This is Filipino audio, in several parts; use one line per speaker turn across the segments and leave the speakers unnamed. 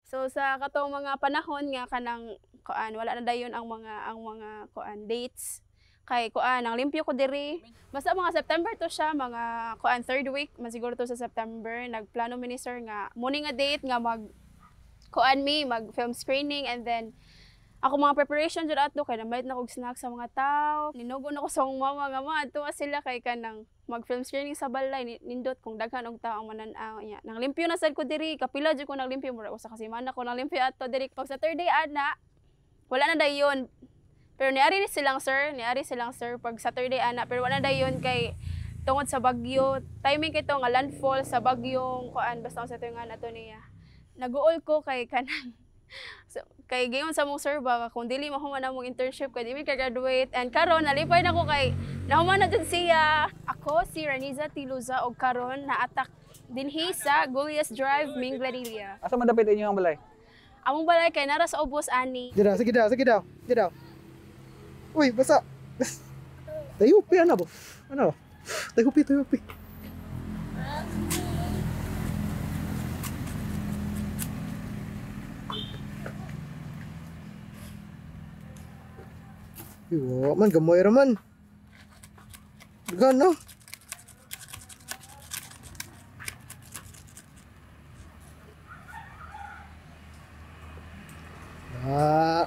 So sa katong mga panahon nga kanang kuan wala na dayon ang mga kuan dates kay kuan ang limpyo ko diri. Basta mga September to siya, mga kuan third week man siguro to sa September. Nagplano mi ni sir nga morning nga date nga mag kuan mag film screening and then ako mga preparation jud ato kay namayad na kog snack sa mga tao. Ninugo na ko sa akong mama nga maadto sila kay kanang mag film screening sa balay nindot kung daghan og tawo manan-aw nya. Nang limpyo na sad ko diri, kapila jud ko nang limpyo mura usa ka semana ko nang limpyo ato diri. Pag sa third day ana, wala na dayon. Pero niari silang sir pag Saturday ana pero wala na dayon kay tungod sa bagyo. Timing kay to nga landfall sa bagyong kuan basta sa tuyo nga nato niya. Naguol ko kay kanang so, kay gayon sa mong sir ba kung dili mahuman na mong internship kay dili ka graduate and karon nalipay na ko kay nahuman na jud siya. Ako si Raniza Tiluza og karon naatak dinhi sa Gulyas Drive, Minglanilla.
Asa man dapit inyo ang balay?
Among balay kay nara sa ubos ani.
Sige daw. Uy, basa. Tayupi ano ba? Ano? Tayupi. Yo, man gamoy ra man. Gano? Ah.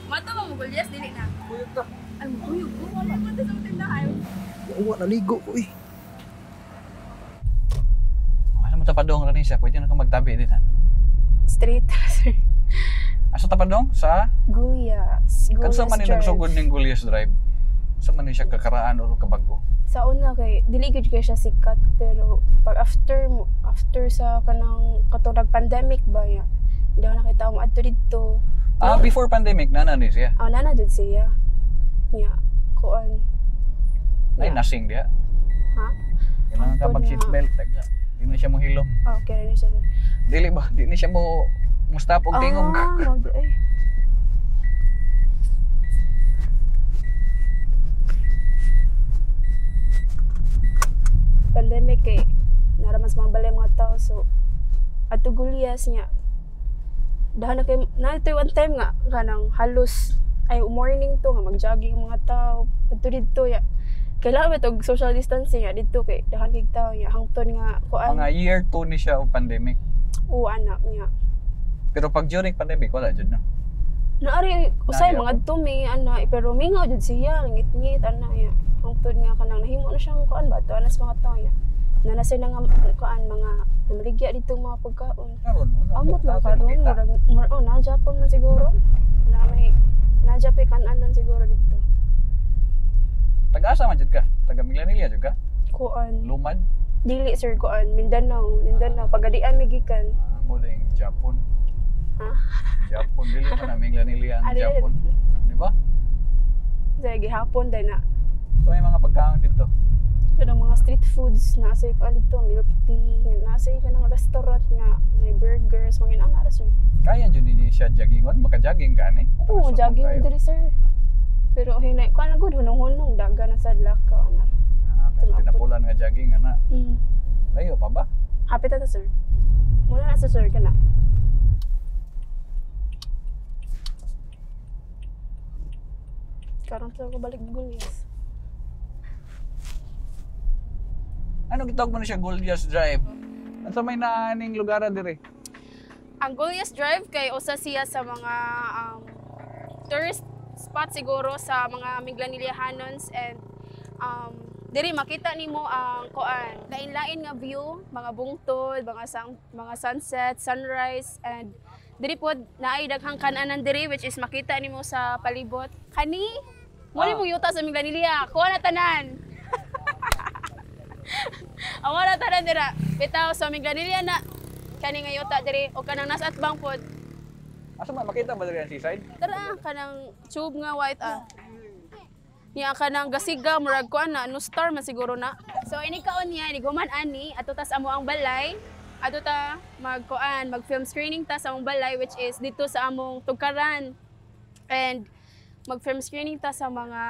Mato mo Gulyas dili na.
Buyog ta.
Ang buyog ko wala man sa tindahan.
Uwa naligo ko eh.
Asa mo tapadong ra ni siya, pwede na kang magtabi din ha.
Straight sir.
Asa tapadong sa
Gulyas.
kansa man ni nagsugod ning Gulyas Drive. Sa man ni siya kakaraan o kabago.
Sa una kay dili gud kay siya sikat pero pag after sa kanang katong pandemic ba ya. Hindi ako nakita mo adto dito.
Before pandemic nana ni siya.
Nana dud siya. Nya kuan.
Ay nasing dia.
Ha?
Kailangan ka
Antod
mag seat
nga.
belt. Di na siya mo hilom.
Okay na siya. Sir.
Dili ba? Di na siya mo stop og tingog.
Ay. Pandemic kay naramas mga balay mga tao so ato Gulyas niya dahan na kay na ito one time nga kanang halos ay morning to nga mag-jogging mga tao ato dito ya kailangan ito social distancing ya dito kay dahan kay tao ya hangtod nga kuan
Mga year 2 ni siya og pandemic.
anak niya
Pero pag during pandemic wala jud na.
naari usay
Naari
mga tumi ana pero mingaw jud siya ngit-ngit ana ya hangtod nga kanang nahimo na siyang kuan ba to anas mga tao ya nanasay na nga kuan mga namaligya dito mga pagkaon
Karon
amot lang karon murag na Japan man siguro na may na Japan kan-anan siguro dito
Taga-asa man jud ka? Taga Minglanilla jud ka?
kuan
Lumad?
dili sir kuan Mindanao pagadian migikan
Mo ding Japon.
ha
Japon dili man na Minglanilla ang
Ari,
Japon. Di ba?
sa gihapon day na
So may mga pagkaon dito.
kanang mga street foods nasa ko dito milk tea nasa kanang restaurant nga may burgers mga ana ra sir
Kaya jud ni siya joggingon, maka-jogging ka ni.
oo jogging diri sir pero hinay kuan lang gud hunong-hunong daga na sad lakaw ana
Tinapulan nga jogging ana.
mm.
Layo pa ba?
Happy ta sir muna na sa sir kana karon sa ko balik Gulyas
Ano gitawag mo na siya Gulyas Drive? Ano may naaning lugar diri?
ang Gulyas Drive kay usa siya sa mga tourist spot siguro sa mga Minglanilliahanons and diri makita nimo ang kuan lain-lain nga view mga bungtod mga sunset sunrise and diri pod naay daghang kan-anan diri which is makita nimo sa palibot kani mo mo yuta sa Minglanilla kuha na tanan ang wala tanan dira bitaw sa Minglanilla na kani nga yuta diri o kanang nasa atbang pod
Asa man makita ba diri ang seaside?
tara kanang tube nga white niya kanang gasiga murag kuan na no star man siguro na so ini kaon niya ni guman ani ato tas amo ang balay ato ta mag-film screening ta sa among balay, which is dito sa among tugkaran. And mag-film screening ta sa mga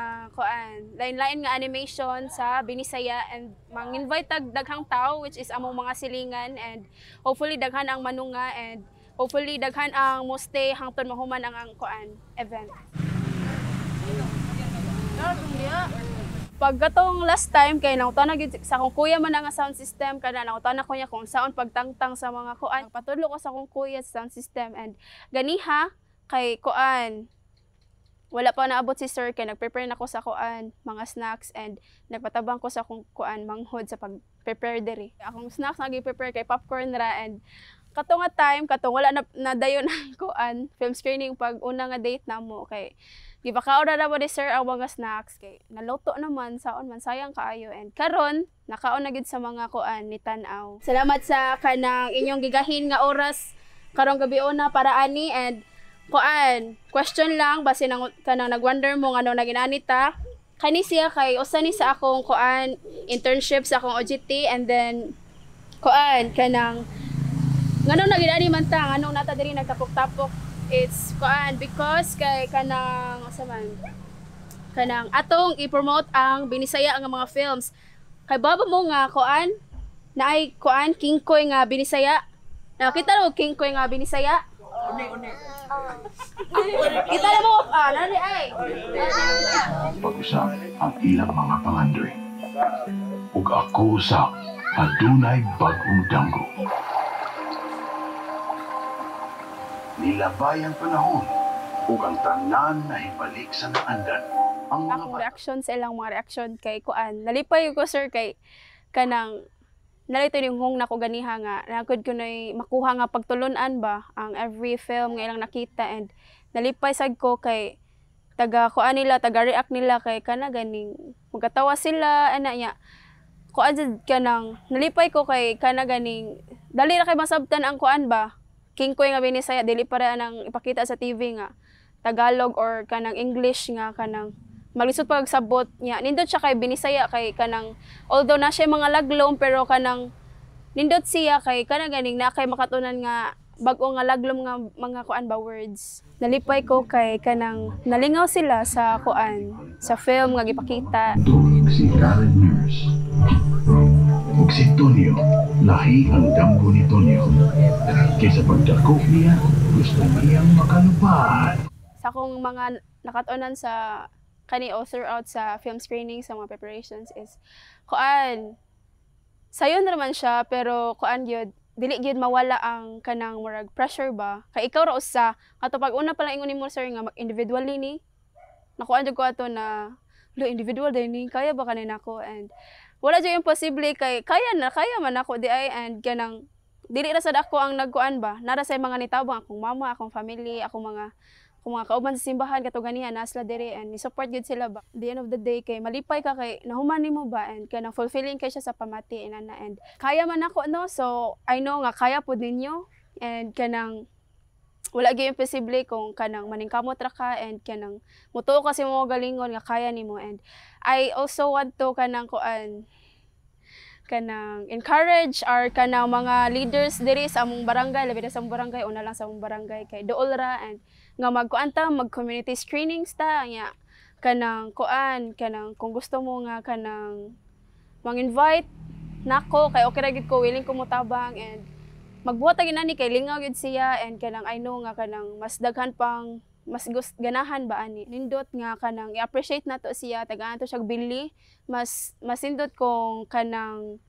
lain-lain nga animation sa Binisaya, and mang-invite tag daghang tao, which is among mga silingan, and hopefully daghan ang manunga, and hopefully daghan ang mo stay hangtod mahuman ang event. Pag katong last time kay nautan na gyud sa akong kuya man nga sound system, kada nautan na ko niya kung saan pagtangtang sa mga patudlo ko sa akong kuya sa sound system, and ganiha kay wala pa naabot si sir kay nagprepare na ko sa mga snacks, and nagpatabang ko sa akong manghod sa pag-prepare diri. Akong snacks nga gi-prepare kay popcorn ra, and katong wala na dayon ang film screening pag una nga date namo kay gibakaw ra mo ni sir ang mga snacks kay naluto naman saon man sayang kaayo, and karon nakaon na gid sa mga ni tan-aw. Salamat sa kanang inyong gigahin nga oras karong gabi una para ani, and question lang base nang kanang nagwonder mo ngano na ginanita kani siya kay usa ni sa akong internship sa akong OJT, and then kanang ngano na ginani man ta nganong nata diri nagtapok-tapok. It's because kay kanang atong i-promote ang Binisaya nga mga films. Kay baba mo nga naay King Koy nga Binisaya. Nakita mo King Koy nga Binisaya? Uni. Kita mo nani ay.
Pag-usap ang ilang mga pangandoy. Ug ako sa adunay bag-ong danggo. Nilabay ang panahon ug ang tanan na hibalik sa naandan. Ang mga
akong reaction sa ilang mga reaction kay nalipay ko sir kay kanang nalito yung hong nako ganiha nga nakod ko nay makuha nga pagtulunan ba ang every film nga ilang nakita, and nalipay sad ko kay taga react nila kay ganing magatawa sila ana nya kanang nalipay ko kay ganing dali ra kay masabtan ang ba King Koy nga Binisaya, dili para nang ipakita sa TV nga Tagalog or kanang English nga kanang maglisod pagsabot niya. Nindot siya kay Binisaya kay kanang although na siya mga laglom pero kanang nindot siya kay kanang ganing na kay makatunan nga bag-o nga laglom nga mga words. Nalipay ko kay kanang nalingaw sila sa sa film nga gipakita.
tuig si Karen Nurse. Ug si Tonyo, lahi ang damgo ni Tonyo. Kaysa pagdakop niya, gusto niyang makalupad.
Sa akong mga nakatunan sa throughout sa film screening sa mga preparations is sayon naman siya, pero gyud dili gyud mawala ang kanang murag pressure ba kay ikaw ra usa ato pag una pa lang ingon nimo sir nga individually ni nakuan jud ko ato na individual din ni kaya ba kanina nako, and wala jud imposible kay kaya man ako di ay, and kanang dili ra sad ako ang nagkuan ba nara sa mga nitabang akong mama, akong family, akong mga kauban sa simbahan kato ganiha nasla diri, and ni-support gyud sila ba. At the end of the day kay malipay ka kay nahuman nimo ba, and kanang fulfilling kay siya sa pamati inana, and kaya man ako no, so I know nga kaya pud ninyo, and kanang wala gyud imposible kung kanang maningkamot ra ka, and kanang mutuo kasi mo galingon nga kaya nimo, and I also want to kanang encourage our kanang mga leaders diri sa among barangay, labi na sa among barangay, una lang sa among barangay kay duol ra, and nga mag-community screenings ta nya kanang kung gusto mo nga kanang mang-invite nako kay okay ra gid ko, willing ko motabang, and magbuhat ta ginani kay lingaw gid siya, and kanang I know nga kanang mas daghan pang mas ganahan ba ani nindot nga kanang i-appreciate nato siya, tagaan to siya bili, mas nindot kung kanang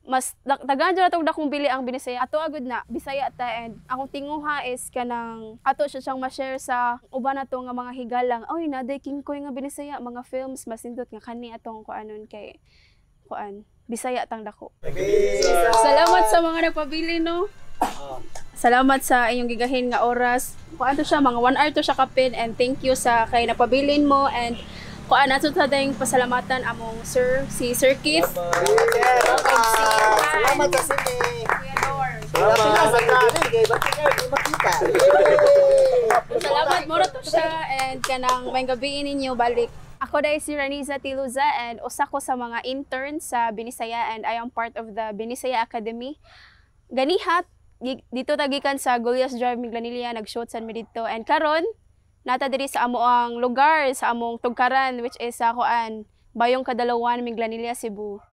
mas tagaan jud natong dakong bili ang Binisaya ato agud na Bisaya ta, and akong tinguha is kanang ato siya siyang ma-share sa uban nato nga mga higalang oy naday King Koy nga Binisaya mga films, mas nindot nga kani atong kay Bisaya tang dako. Salamat sa mga nagpabili no. Salamat sa inyong gigahin nga oras. Kuan to siya mga 1 hour to siya kapin, and thank you sa kay napabilin mo, and kuan nato ta dayong pasalamatan among si Sir Keith.
Salamat sa sini.
Salamat mo to siya, and kanang may gabi ninyo balik. Ako dai si Raniza Tiluza, and usa ko sa mga interns sa Binisaya, and I am part of the Binisaya Academy. ganihat dito tagikan sa Goliath Drive Miglanilla nag-shoot sad mi dito and karon nata diri sa amo ang lugar sa among tugkaran which is sa kuan Bayong Kadalawan Miglanilla Cebu.